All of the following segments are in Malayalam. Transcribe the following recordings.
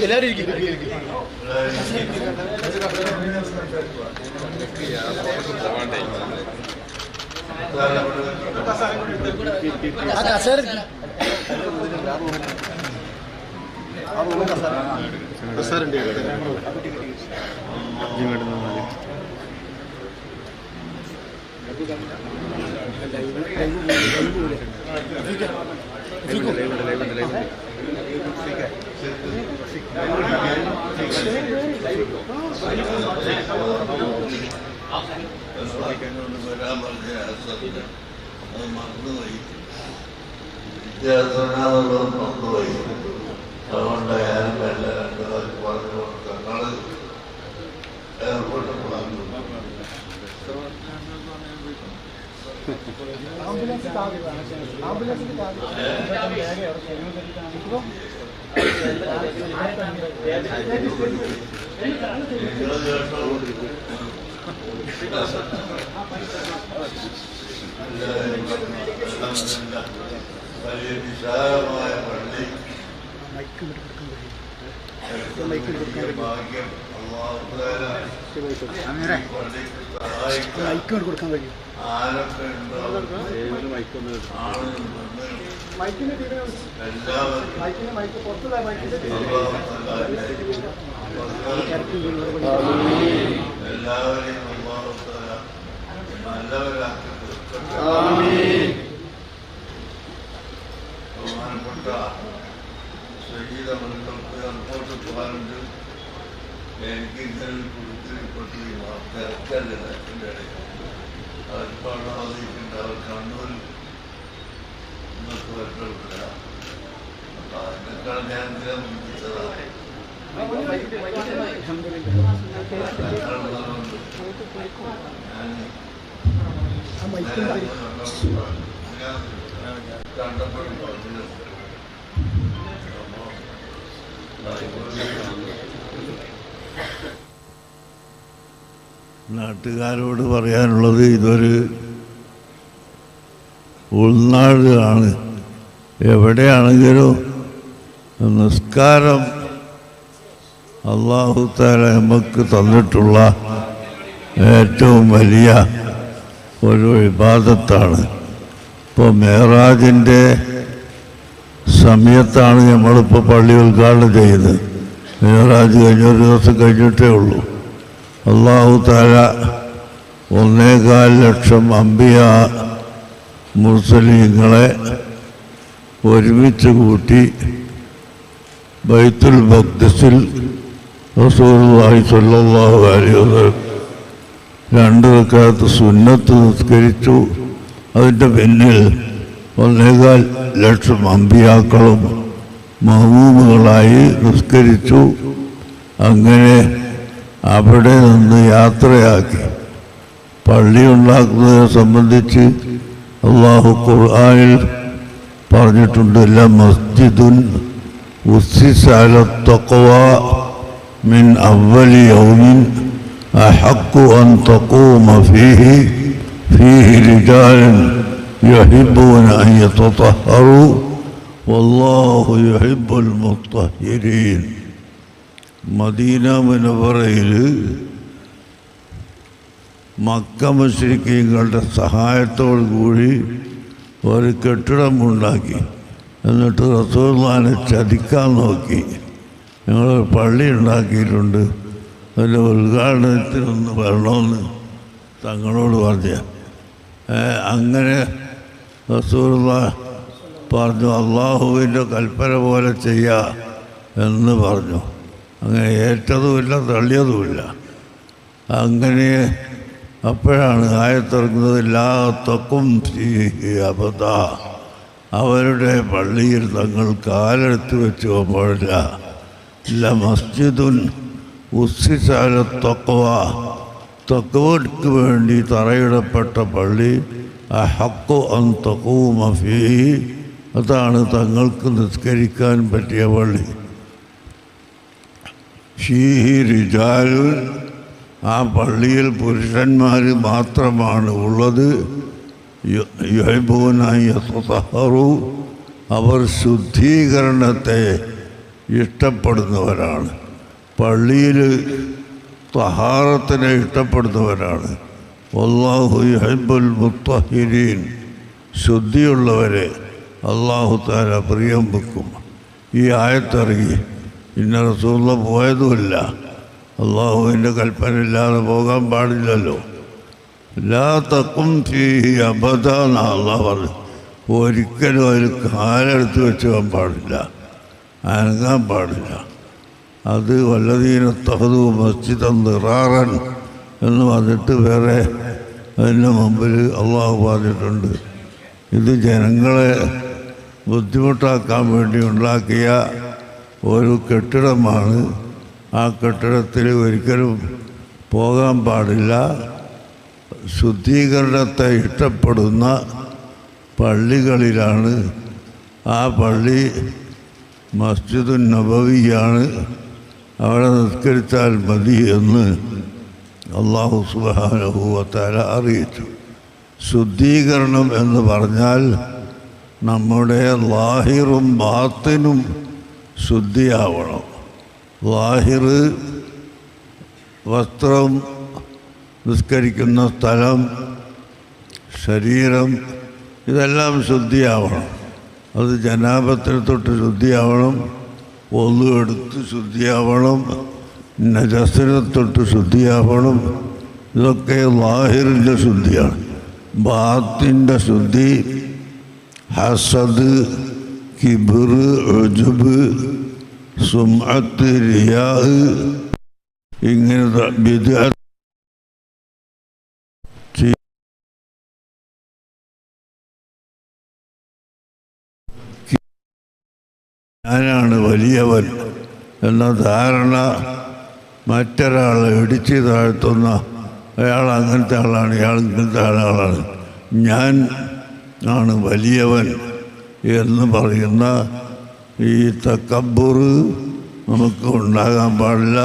എല്ലാവരും മറന്നുപോയി വിദ്യാർത്ഥികളോട് മറന്നുപോയി. അതുകൊണ്ട് ഞാനും എല്ലാ രണ്ടു പേർക്ക് പറഞ്ഞു തങ്ങൾ എയർപോർട്ടിൽ പോകാൻ വലിയ വിശാലമായ പള്ളി ഭാഗ്യം കൊടുക്കാൻ കഴിയും. ആരൊക്കെ എല്ലാവരെയും നല്ലവരാക്കി ബഹുമാനപ്പെട്ട ശഹീദമക്കൾക്ക് എയർപോർട്ടിൽ പോകാനുണ്ട്. എനിക്ക് ഇന്നലെ കുടുത്തിൽപ്പെട്ട് ഈ വാർത്ത ഇറക്കല്ല എൻ്റെ ഇടയിൽ അവരിപ്പാണ് ആവശ്യമുണ്ട്. അവർ കണ്ണൂരിൽ ഇന്നത്തെ വരപ്പെടില്ല. അപ്പം അതിനേക്കാൾ ഞാൻ എന്തിനാ മുൻപിച്ചതാണ്. കണ്ടപ്പോഴും പറഞ്ഞു നാട്ടുകാരോട് പറയാനുള്ളത്, ഇതൊരു ഉൾനാടാണ്. എവിടെയാണെങ്കിലും നിസ്കാരം അല്ലാഹു തആല നമുക്ക് തന്നിട്ടുള്ള ഏറ്റവും വലിയ ഒരു ഇബാദത്താണ്. ഇപ്പോൾ മേറാജിൻ്റെ സമയത്താണ് നമ്മളിപ്പോൾ പള്ളി ഉദ്ഘാടനം ചെയ്യുന്നത്. മേറാജ് കഴിഞ്ഞൊരു ദിവസം കഴിഞ്ഞിട്ടേ ഉള്ളൂ. അല്ലാഹു തആല 1.25 ലക്ഷം അംബിയ മുർസലീങ്ങളെ ഒരുമിച്ച് കൂട്ടി ബൈത്തുൽ മഖ്ദിസിൽ റസൂലുള്ളാഹി സ്വല്ലല്ലാഹു അലൈഹി വസല്ലം 2 റക്അത്ത് സുന്നത്ത് നിസ്കരിച്ചു. അതിൻ്റെ പിന്നിൽ 1.25 ലക്ഷം അമ്പിയാക്കളും മഹ്മൂമുകളായി നിസ്കരിച്ചു. അങ്ങനെ അവിടെ നിന്ന് യാത്രയാക്കി. പള്ളി ഉണ്ടാക്കുന്നതിനെ സംബന്ധിച്ച് അല്ലാഹു ഖുർആനിൽ പറഞ്ഞിട്ടുണ്ട്, ലമസ്ജിദുൻ ഉസ്സിസ അല തഖ്വാ മിൻ അവ്വലി യൗമിൻ അഹഖു അൻ തഖൂമ ഫീഹി റിജാലുൻ യുഹിബ്ബൂന അൻ യതطهറൂ വല്ലാഹു യുഹിബ്ബുൽ മുത്തഹിരീൻ. മദീന മുനവ്വറയിൽ മക്ക മുശ്രിക്കീങ്ങളുടെ സഹായത്തോടു കൂടി ഒരു കെട്ടിടമുണ്ടാക്കി. എന്നിട്ട് റസൂലുള്ളാഹിനെ ചതിക്കാൻ നോക്കി. ഞങ്ങൾ പള്ളി ഉണ്ടാക്കിയിട്ടുണ്ട്, അതിൻ്റെ ഉദ്ഘാടനത്തിനൊന്ന് വരണമെന്ന് തങ്ങളോട് പറഞ്ഞ. അങ്ങനെ റസൂലുള്ളാഹി പറഞ്ഞു, അള്ളാഹുവിൻ്റെ കൽപ്പന പോലെ ചെയ്യുക എന്ന് പറഞ്ഞു. അങ്ങനെ ഏറ്റതുമില്ല തള്ളിയതുമില്ല. അങ്ങനെ അപ്പോഴാണ് ആയത്തിറങ്ങുന്നത്, ലാ തഖും ഫീഹി അബദാ. അവരുടെ പള്ളിയിൽ തങ്ങൾ കാലെടുത്ത് വെച്ച് പോകുമ്പോഴില്ല. ലമസ്ജിദുൻ ഉസ്സിസ അല തഖ്വാ, തഖ്വയ്ക്ക് വേണ്ടി തറയിടപ്പെട്ട പള്ളി. അഹഖു അൻ തഖൂമ ഫീഹി, അതാണ് തങ്ങൾക്ക് നിസ്കരിക്കാൻ പറ്റിയ പള്ളി. ഫീഹി റിജാലുൻ, ആ പള്ളിയിൽ പുരുഷന്മാർ മാത്രമാണ് ഉള്ളത്. യുഹിബ്ബൂന അൻ യതതഹറു, അവർ ശുദ്ധീകരണത്തെ ഇഷ്ടപ്പെടുന്നവരാണ്. പള്ളിയിൽ തഹാറത്തിനെ ഇഷ്ടപ്പെടുന്നവരാണ്. വല്ലാഹു യുഹിബ്ബുൽ മുത്തഹിരീൻ, ശുദ്ധിയുള്ളവരെ അല്ലാഹു തആല പ്രിയം വെക്കും. ഈ ആയത്തിറങ്ങി ഇന്ന റസൂലുള്ളാഹി പോയതുമില്ല, അള്ളാഹുവിൻ്റെ കൽപ്പനയില്ലാതെ പോകാൻ പാടില്ലല്ലോ. ലാ തഖും ഫീഹി അബദ എന്ന് അല്ലാഹു പറഞ്ഞു. ഒരിക്കലും അതിൽ കാലെടുത്ത് വെച്ചാൻ പാടില്ല, അനങ്ങാൻ പാടില്ല. അത് വല്ലദീന തഖദു മസ്ജിദൻ ദിറാറൻ എന്ന് പറഞ്ഞിട്ട് വേറെ അതിൻ്റെ മുമ്പിൽ അള്ളാഹു പറഞ്ഞിട്ടുണ്ട്. ഇത് ജനങ്ങളെ ബുദ്ധിമുട്ടാക്കാൻ വേണ്ടി ഉണ്ടാക്കിയ ഒരു കെട്ടിടമാണ്. ആ കെട്ടിടത്തിൽ ഒരിക്കലും പോകാൻ പാടില്ല. ശുദ്ധീകരണത്തെ ഇഷ്ടപ്പെടുന്ന പള്ളികളിലാണ്. ആ പള്ളി മസ്ജിദുൻ നബവിയാണ്, അവിടെ നിസ്കരിച്ചാൽ മതി എന്ന് അല്ലാഹു സുബ്ഹാനഹു വ തആല അറിയിച്ചു. ശുദ്ധീകരണം എന്ന് പറഞ്ഞാൽ നമ്മുടെ ലാഹിറും ബാത്തിനും ശുദ്ധിയാവണം. ലാഹിർ വസ്ത്രം, നിസ്കരിക്കുന്ന സ്ഥലം, ശരീരം, ഇതെല്ലാം ശുദ്ധിയാവണം. അത് ജനാബത്തിനെ തൊട്ട് ശുദ്ധിയാവണം, ഒന്നു എടുത്ത് ശുദ്ധിയാവണം, നജസിനെ തൊട്ട് ശുദ്ധിയാവണം. ഇതൊക്കെ ലാഹിറിൻ്റെ ശുദ്ധിയാണ്. ബാത്തിൻ്റെ ശുദ്ധി ഹസദ്, കിബ്ർ, ഉജ്ബ്, സുംഅത്ത്, റിയാ, ഇങ്ങനത്തെ ബിദ്അത്ത് ഞാനാണ് വലിയവൻ എന്ന ധാരണ, മറ്റൊരാളെ ഇടിച്ച് താഴ്ത്തുന്ന അയാൾ അങ്ങനത്തെ ആളാണ്, ഇയാൾ ഇങ്ങനത്തെ ആളാണ്, ഞാൻ ആണ് വലിയവൻ എന്ന് പറയുന്ന ഈ തക്കബ്ബുർ നമുക്ക് ഉണ്ടാകാൻ പാടില്ല.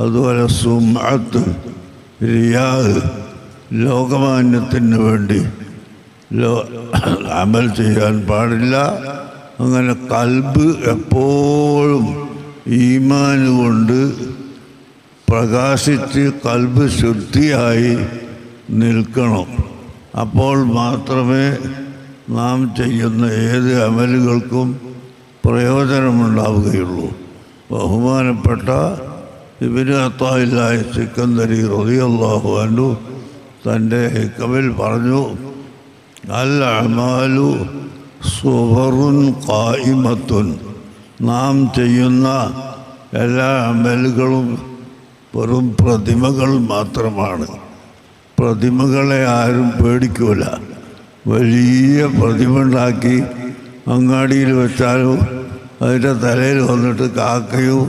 അതുപോലെ സുംഅത്ത്, റിയാ, ലോകമാന്യത്തിന് വേണ്ടി അമൽ ചെയ്യാൻ പാടില്ല. അങ്ങനെ കൽബ് എപ്പോഴും ഈമാൻ കൊണ്ട് പ്രകാശിച്ച് കൽബ് ശുദ്ധിയായി നിൽക്കണം. അപ്പോൾ മാത്രമേ നാം ചെയ്യുന്ന ഏത് അമലുകൾക്കും പ്രയോജനമുണ്ടാവുകയുള്ളൂ. ബഹുമാനപ്പെട്ട ഇബ്നു അത്താഇല്ലാഹി സിക്കന്ദരി റളിയല്ലാഹു അൻഹു തൻ്റെ ഹിക്മയിൽ പറഞ്ഞു, അൽ അമാലു സുവറുൻ ഖായിമത്തുൻ, നാം ചെയ്യുന്ന എല്ലാ അമലുകളും വെറും പ്രതിമകൾ മാത്രമാണ്. പ്രതിമകളെ ആരും പേടിക്കൂല. വലിയ പ്രതിമ ഉണ്ടാക്കി അങ്ങാടിയിൽ വെച്ചാലും അതിൻ്റെ തലയിൽ വന്നിട്ട് കാക്കയും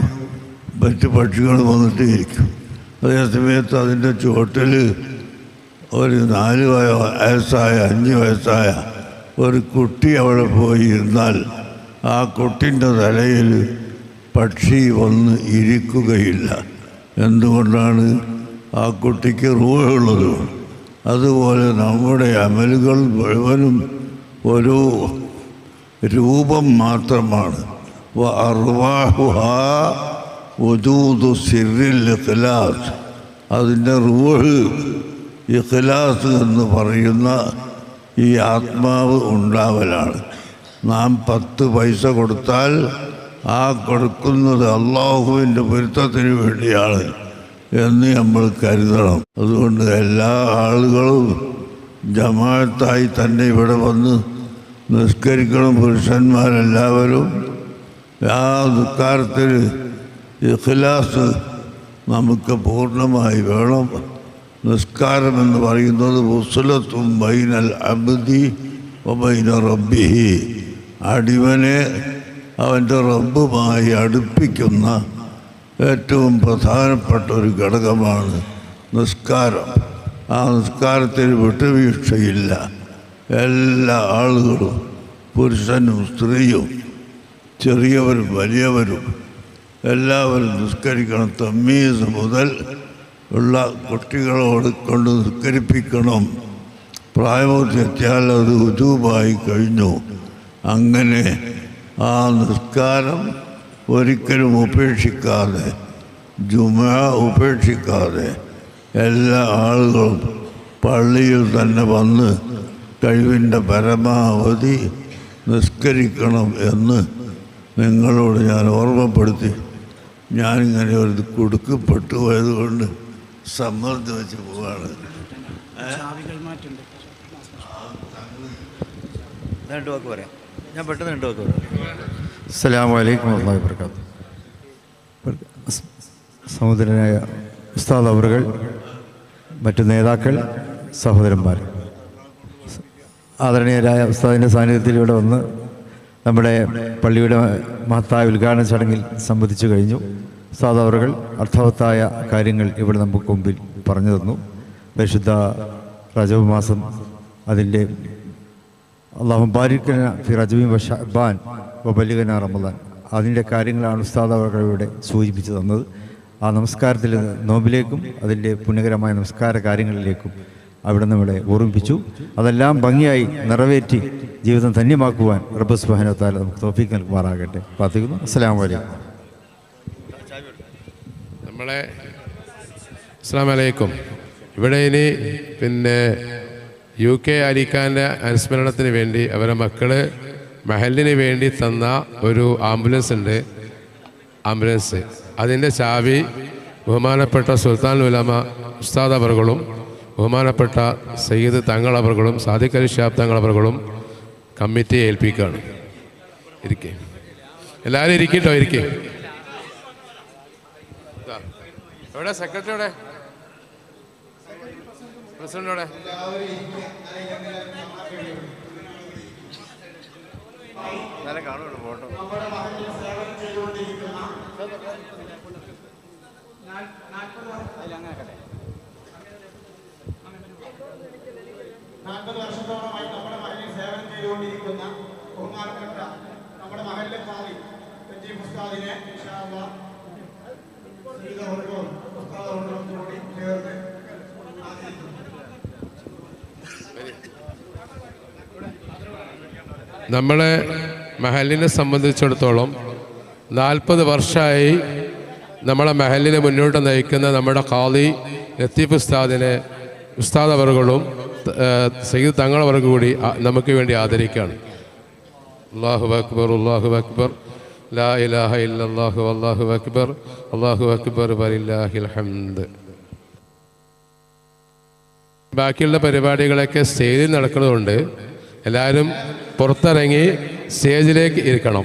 മറ്റ് പക്ഷികളും വന്നിട്ട് ഇരിക്കും. അതേസമയത്ത് അതിൻ്റെ ചുവട്ടിൽ ഒരു 4 വയസ്സായ 5 വയസ്സായ ഒരു കുട്ടി അവിടെ പോയി ഇരുന്നാൽ ആ കുട്ടിൻ്റെ തലയിൽ പക്ഷി വന്ന് ഇരിക്കുകയില്ല. എന്തുകൊണ്ടാണ്? ആ കുട്ടിക്ക് റൂഹുള്ളത്. അതുപോലെ നമ്മുടെ അമലുകൾ മുഴുവനും ഒരു രൂപം മാത്രമാണ്. അർവാഹുഹാ വജൂദു സിർറിൽ ഇഖ്ലാസ്, അതിൻ്റെ റൂഹ് ഇഖ്ലാസ് എന്ന് പറയുന്ന ഈ ആത്മാവ് ഉണ്ടാവലാണ്. നാം 10 പൈസ കൊടുത്താൽ ആ കൊടുക്കുന്നത് അള്ളാഹുവിൻ്റെ പൊരുത്തത്തിന് വേണ്ടിയാണ് എന്ന് നമ്മൾ കരുതണം. അതുകൊണ്ട് എല്ലാ ആളുകളും ജമാഅത്തായി തന്നെ ഇവിടെ വന്ന് നിസ്കരിക്കണം. പുരുഷന്മാരെല്ലാവരും ആ നിസ്കാരത്തിൽ ഇഖ്ലാസ് നമുക്ക് പൂർണ്ണമായി വേണം. നിസ്കാരം എന്ന് പറയുന്നത് വസ്ലത്തും ബൈനൽ അബ്ദി വബൈന റബ്ബിഹി, അടിമനെ അവൻ്റെ റബ്ബുമായി അടുപ്പിക്കുന്ന ഏറ്റവും പ്രധാനപ്പെട്ട ഒരു ഘടകമാണ് നിസ്കാരം. ആ നിസ്കാരത്തിൽ വിട്ടുവീഴ്ചയില്ല. എല്ലാ ആളുകളും, പുരുഷനും സ്ത്രീയും, ചെറിയവരും വലിയവരും എല്ലാവരും നിസ്കരിക്കണം. തമ്മീസ് മുതൽ ഉള്ള കുട്ടികളോട് കൊണ്ട് നിസ്കരിപ്പിക്കണം. പ്രായപൂർത്തിയെത്തിയാൽ അത് ഉജൂബായി കഴിഞ്ഞു. അങ്ങനെ ആ നിസ്കാരം ഒരിക്കലും ഉപേക്ഷിക്കാതെ, ജുമുഅ ഉപേക്ഷിക്കാതെ എല്ലാ ആളുകളും പള്ളിയിൽ തന്നെ വന്ന് കഴിവിൻ്റെ പരമാവധി നിസ്കരിക്കണം എന്ന് നിങ്ങളോട് ഞാൻ ഓർമ്മപ്പെടുത്തി. ഞാനിങ്ങനെ ഒരു കുടുക്കപ്പെട്ടു പോയതുകൊണ്ട് സമ്മർദ്ദം വെച്ച് പോവാണ്. ഞാൻ പെട്ടെന്ന് 2 വാക്ക് പറയാം. അസ്സലാമു അലൈക്കും വറഹ്മത്തുള്ളാഹി വബറകാതുഹു. സഹോദരനായ ഉസ്താദ് അവറുകൾ, മറ്റു നേതാക്കൾ, സഹോദരന്മാർ, ആദരണീയരായ ഉസ്താദിൻ്റെ സാന്നിധ്യത്തിൽ ഇവിടെ വന്ന് നമ്മുടെ പള്ളിയുടെ മഹത്തായ ഉദ്ഘാടന ചടങ്ങിൽ സംബന്ധിച്ചു കഴിഞ്ഞു. ഉസ്താദ് അവറുകൾ അർത്ഥവത്തായ കാര്യങ്ങൾ ഇവിടെ നമുക്ക് മുമ്പിൽ പറഞ്ഞു തന്നു. പരിശുദ്ധ റജബ് മാസം, അതിൻ്റെ അല്ലാഹു ബാരിക്കന ഫി റജബിൻ വ ശഅബാൻ വ ബല്ലിഗനാ റമളാൻ, അതിൻ്റെ കാര്യങ്ങളാണ് ഉസ്താദ് അവറുകൾ ഇവിടെ സൂചിപ്പിച്ചു തന്നത്. ആ നമസ്കാരത്തിൽ നോമ്പിലേക്കും അതിൻ്റെ പുണ്യകരമായ നമസ്കാര കാര്യങ്ങളിലേക്കും അവിടെ നമ്മളെ ഓർമ്മിപ്പിച്ചു. അതെല്ലാം ഭംഗിയായി നിറവേറ്റി ജീവിതം ധന്യമാക്കുവാൻ റബ്ബ് സുബ്ഹാനഹു വ തആല നമുക്ക് തൗഫീഖ് നൽകുമാറാകട്ടെ. പ്രാർത്ഥിക്കുന്നു. അസ്സലാമു അലൈക്കും. അസ്സലാമു അലൈക്കും. ഇവിടെ ഇനി UK അലിഖാൻ്റെ അനുസ്മരണത്തിന് വേണ്ടി അവരെ മക്കള് മഹലിന് വേണ്ടി തന്ന ഒരു ആംബുലൻസ് ഉണ്ട്. ആംബുലൻസ് അതിൻ്റെ ചാവി ബഹുമാനപ്പെട്ട സുൽത്താൻ ഉലമ ഉസ്താദ് അവറുകളും ബഹുമാനപ്പെട്ട സയ്യിദ് തങ്ങൾ അവറുകളും സാദിഖ് അലി ശിഹാബ് തങ്ങൾ അവറുകളും കമ്മിറ്റിയെ ഏൽപ്പിക്കുകയാണ്. ഇരിക്കേ, എല്ലാവരും ഇരിക്കട്ടോ, ഇരിക്കേ. എവിടെ സെക്രട്ടറി? എവിടെ പ്രസിഡന്റ്? എവിടെ? കാണുമല്ലോ ഫോട്ടോ. വർഷത്തോളമായി നമ്മുടെ മഹലിൽ സേവനം ചെയ്തുകൊണ്ടിരിക്കുന്ന ബഹുമാനപ്പെട്ട നമ്മുടെ മഹലിലെ ഖാദി ലത്തീഫ് ഉസ്താദിനെ ഇൻഷാ അല്ലാഹ് കൂടി ചേർന്ന് നമ്മളെ മഹലിനെ സംബന്ധിച്ചിടത്തോളം 40 വർഷമായി നമ്മളെ മഹലിനെ മുന്നോട്ട് നയിക്കുന്ന നമ്മുടെ ഖാദി ലത്തീഫ് ഉസ്താദിനെ ഉസ്താദ് അവറുകളും സയ്യിദ് തങ്ങൾ അവർക്ക് കൂടി നമുക്ക് വേണ്ടി ആദരിക്കുകയാണ്. അല്ലാഹു അക്ബർ, അല്ലാഹു അക്ബർ, ലാ ഇലാഹ ഇല്ലല്ലാഹു അല്ലാഹു അക്ബർ, അല്ലാഹു അക്ബർ വലില്ലാഹിൽ ഹംദ്. ബാക്കിയുള്ള പരിപാടികളൊക്കെ സ്റ്റേജിൽ നടക്കുന്നതുകൊണ്ട് എല്ലാവരും പുറത്തിറങ്ങി സ്റ്റേജിലേക്ക് ഇരിക്കണം.